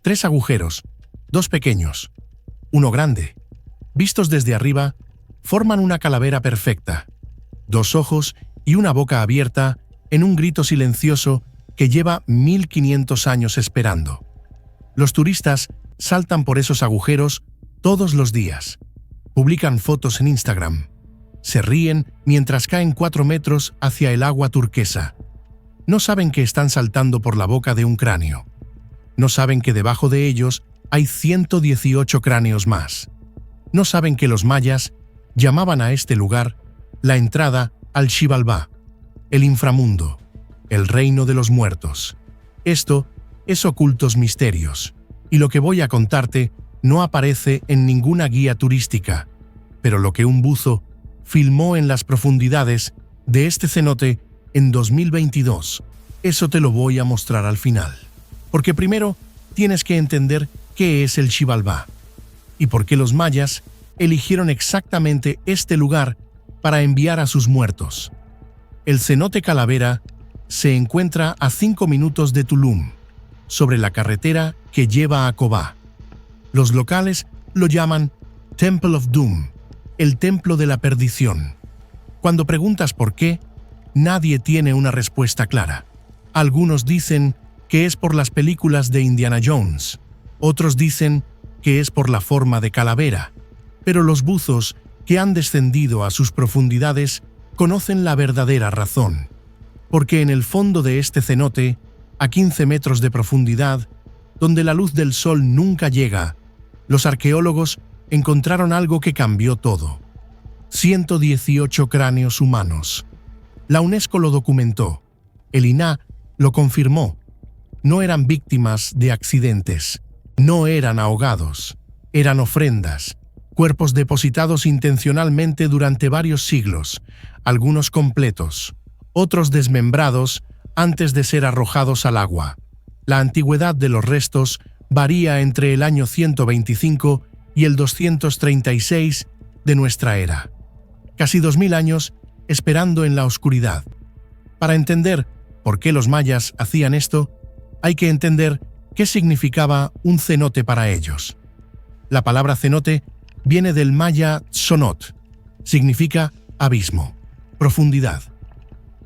3 agujeros, 2 pequeños, uno grande. Vistos desde arriba, forman una calavera perfecta. 2 ojos y una boca abierta en un grito silencioso que lleva 1500 años esperando. Los turistas saltan por esos agujeros todos los días. Publican fotos en Instagram. Se ríen mientras caen 4 metros hacia el agua turquesa. No saben que están saltando por la boca de un cráneo. No saben que debajo de ellos hay 118 cráneos más. No saben que los mayas llamaban a este lugar la entrada al Xibalbá, el inframundo, el reino de los muertos. Esto es Ocultos Misterios, y lo que voy a contarte no aparece en ninguna guía turística, pero lo que un buzo filmó en las profundidades de este cenote en 2022, eso te lo voy a mostrar al final. Porque primero tienes que entender qué es el Xibalbá y por qué los mayas eligieron exactamente este lugar para enviar a sus muertos. El cenote Calavera se encuentra a 5 minutos de Tulum, sobre la carretera que lleva a Cobá. Los locales lo llaman Temple of Doom, el templo de la perdición. Cuando preguntas por qué, nadie tiene una respuesta clara. Algunos dicen que es por las películas de Indiana Jones, otros dicen que es por la forma de calavera, pero los buzos que han descendido a sus profundidades conocen la verdadera razón. Porque en el fondo de este cenote, a 15 metros de profundidad, donde la luz del sol nunca llega, los arqueólogos encontraron algo que cambió todo. 118 cráneos humanos. La UNESCO lo documentó. El INAH lo confirmó. No eran víctimas de accidentes. No eran ahogados. Eran ofrendas. Cuerpos depositados intencionalmente durante varios siglos, algunos completos, otros desmembrados antes de ser arrojados al agua. La antigüedad de los restos varía entre el año 125 y el 236 de nuestra era. Casi 2000 años esperando en la oscuridad. Para entender por qué los mayas hacían esto, hay que entender qué significaba un cenote para ellos. La palabra cenote viene del maya tzonot, significa abismo, profundidad.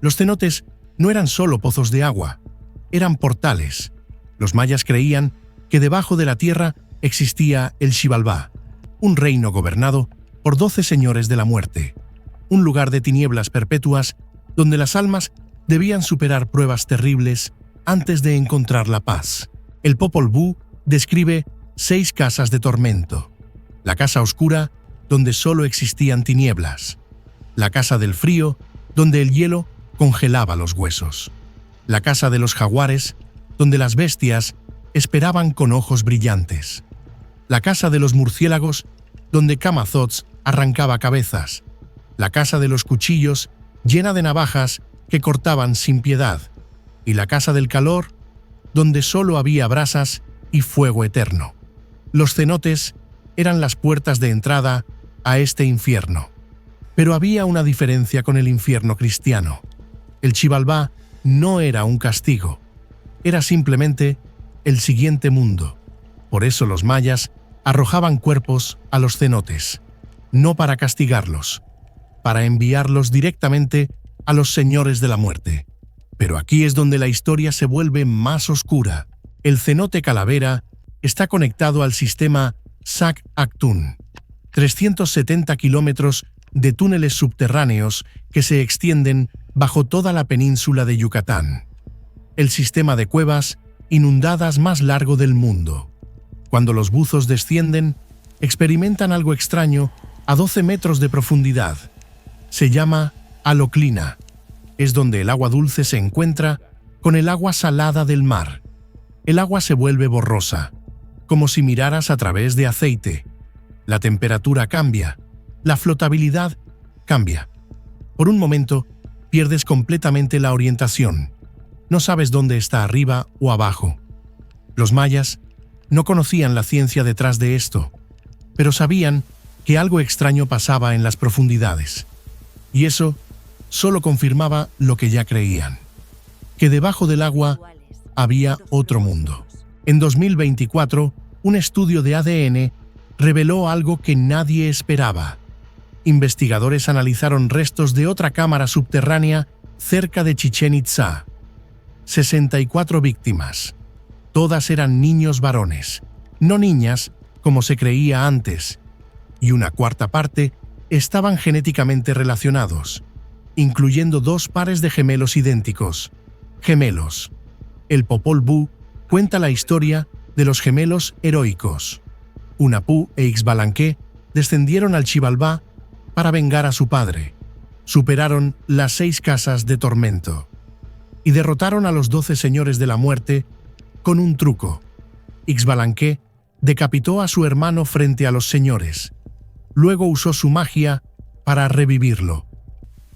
Los cenotes no eran solo pozos de agua, eran portales. Los mayas creían que debajo de la tierra existía el Xibalbá, un reino gobernado por 12 señores de la muerte, un lugar de tinieblas perpetuas donde las almas debían superar pruebas terribles antes de encontrar la paz. El Popol Vuh describe 6 casas de tormento. La casa oscura, donde solo existían tinieblas. La casa del frío, donde el hielo congelaba los huesos. La casa de los jaguares, donde las bestias esperaban con ojos brillantes. La casa de los murciélagos, donde Camazotz arrancaba cabezas. La casa de los cuchillos, llena de navajas que cortaban sin piedad. Y la casa del calor, donde solo había brasas y fuego eterno. Los cenotes eran las puertas de entrada a este infierno. Pero había una diferencia con el infierno cristiano. El Xibalbá no era un castigo, era simplemente el siguiente mundo. Por eso los mayas arrojaban cuerpos a los cenotes, no para castigarlos, para enviarlos directamente a los señores de la muerte. Pero aquí es donde la historia se vuelve más oscura. El cenote Calavera está conectado al sistema Sac Actun, 370 kilómetros de túneles subterráneos que se extienden bajo toda la península de Yucatán. El sistema de cuevas inundadas más largo del mundo. Cuando los buzos descienden, experimentan algo extraño a 12 metros de profundidad. Se llama haloclina. Es donde el agua dulce se encuentra con el agua salada del mar. El agua se vuelve borrosa, como si miraras a través de aceite. La temperatura cambia, la flotabilidad cambia. Por un momento, pierdes completamente la orientación. No sabes dónde está arriba o abajo. Los mayas no conocían la ciencia detrás de esto, pero sabían que algo extraño pasaba en las profundidades. Y eso solo confirmaba lo que ya creían, que debajo del agua había otro mundo. En 2024, un estudio de ADN reveló algo que nadie esperaba. Investigadores analizaron restos de otra cámara subterránea cerca de Chichén Itzá. 64 víctimas. Todas eran niños varones, no niñas como se creía antes, y una cuarta parte estaban genéticamente relacionados, incluyendo 2 pares de gemelos idénticos. Gemelos. El Popol Vuh cuenta la historia de los gemelos heroicos. Hunahpu e Xbalanque descendieron al Xibalbá para vengar a su padre. Superaron las 6 casas de tormento y derrotaron a los 12 señores de la muerte con un truco. Xbalanque decapitó a su hermano frente a los señores. Luego usó su magia para revivirlo.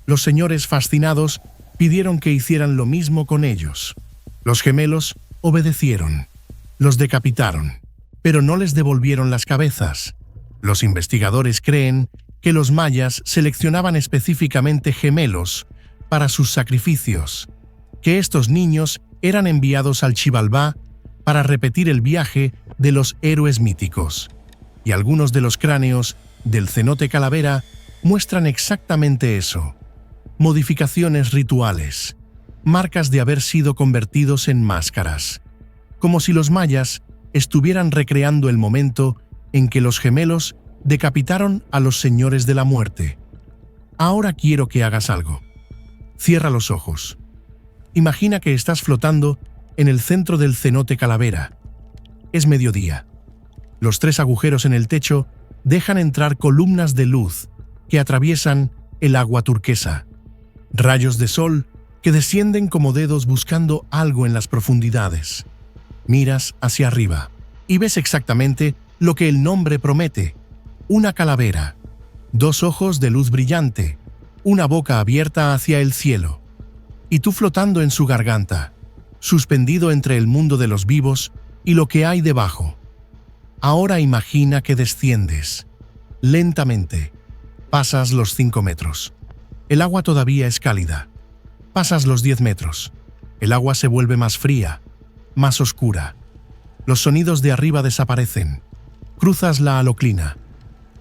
Los señores, fascinados, pidieron que hicieran lo mismo con ellos. Los gemelos obedecieron. Los decapitaron, pero no les devolvieron las cabezas. Los investigadores creen que los mayas seleccionaban específicamente gemelos para sus sacrificios, que estos niños eran enviados al Xibalbá para repetir el viaje de los héroes míticos. Y algunos de los cráneos del cenote Calavera muestran exactamente eso. Modificaciones rituales, marcas de haber sido convertidos en máscaras, como si los mayas estuvieran recreando el momento en que los gemelos decapitaron a los señores de la muerte. Ahora quiero que hagas algo. Cierra los ojos. Imagina que estás flotando en el centro del cenote Calavera. Es mediodía. Los 3 agujeros en el techo dejan entrar columnas de luz que atraviesan el agua turquesa. Rayos de sol que descienden como dedos buscando algo en las profundidades. Miras hacia arriba y ves exactamente lo que el nombre promete: una calavera, 2 ojos de luz brillante, una boca abierta hacia el cielo, y tú flotando en su garganta, suspendido entre el mundo de los vivos y lo que hay debajo. Ahora imagina que desciendes. Lentamente. Pasas los 5 metros. El agua todavía es cálida. Pasas los 10 metros. El agua se vuelve más fría, más oscura. Los sonidos de arriba desaparecen. Cruzas la haloclina.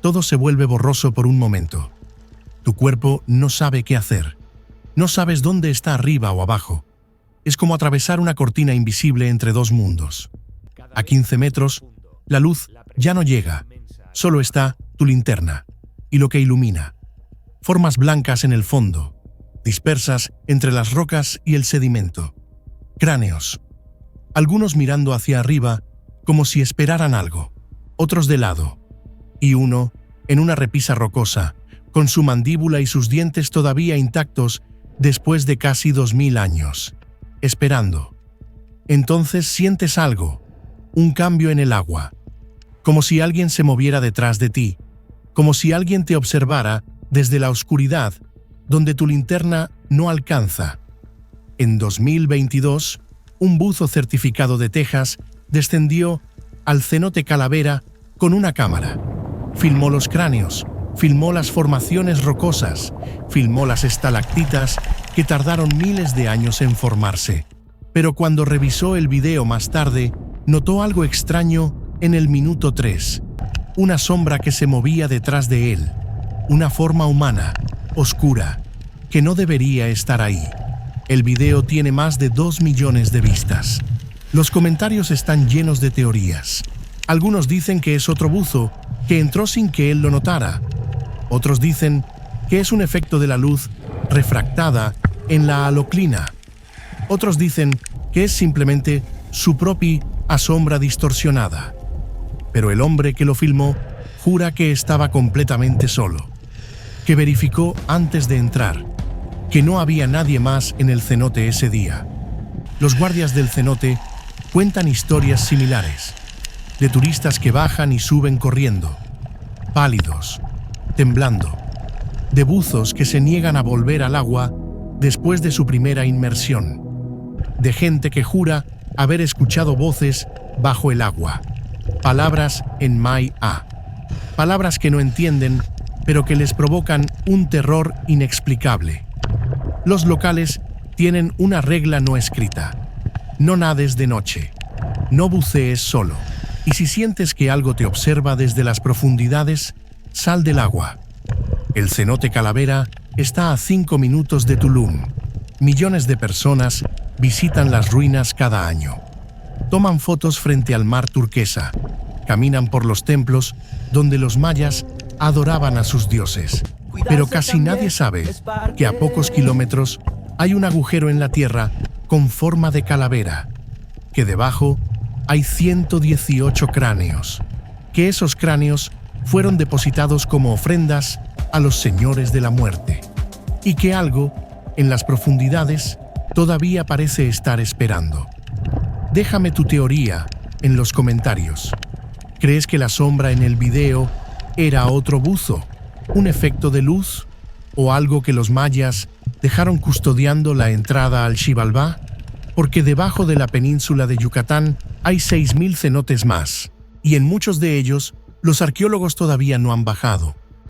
Todo se vuelve borroso por un momento. Tu cuerpo no sabe qué hacer. No sabes dónde está arriba o abajo. Es como atravesar una cortina invisible entre 2 mundos. A 15 metros, la luz ya no llega. Solo está tu linterna y lo que ilumina. Formas blancas en el fondo, dispersas entre las rocas y el sedimento. Cráneos. Algunos mirando hacia arriba como si esperaran algo. Otros de lado. Y uno en una repisa rocosa, con su mandíbula y sus dientes todavía intactos después de casi 2000 años. Esperando. Entonces sientes algo. Un cambio en el agua. Como si alguien se moviera detrás de ti. Como si alguien te observara desde la oscuridad, donde tu linterna no alcanza. En 2022, un buzo certificado de Texas descendió al cenote Calavera con una cámara. Filmó los cráneos, filmó las formaciones rocosas, filmó las estalactitas que tardaron miles de años en formarse. Pero cuando revisó el video más tarde, notó algo extraño en el minuto 3. Una sombra que se movía detrás de él. Una forma humana, oscura, que no debería estar ahí. El video tiene más de 2 millones de vistas. Los comentarios están llenos de teorías. Algunos dicen que es otro buzo que entró sin que él lo notara. Otros dicen que es un efecto de la luz refractada en la haloclina. Otros dicen que es simplemente su propia sombra distorsionada. Pero el hombre que lo filmó jura que estaba completamente solo, que verificó antes de entrar que no había nadie más en el cenote ese día. Los guardias del cenote cuentan historias similares, de turistas que bajan y suben corriendo, pálidos, temblando, de buzos que se niegan a volver al agua después de su primera inmersión, de gente que jura haber escuchado voces bajo el agua, palabras en Maya, palabras que no entienden, pero que les provocan un terror inexplicable. Los locales tienen una regla no escrita: no nades de noche. No bucees solo. Y si sientes que algo te observa desde las profundidades, sal del agua. El cenote Calavera está a 5 minutos de Tulum. Millones de personas visitan las ruinas cada año. Toman fotos frente al mar turquesa. Caminan por los templos donde los mayas adoraban a sus dioses. Pero casi nadie sabe que a pocos kilómetros hay un agujero en la tierra con forma de calavera, que debajo hay 118 cráneos, que esos cráneos fueron depositados como ofrendas a los señores de la muerte, y que algo, en las profundidades, todavía parece estar esperando. Déjame tu teoría en los comentarios. ¿Crees que la sombra en el video era otro buzo, un efecto de luz, o algo que los mayas dejaron custodiando la entrada al Xibalbá? Porque debajo de la península de Yucatán hay 6.000 cenotes más, y en muchos de ellos los arqueólogos todavía no han bajado.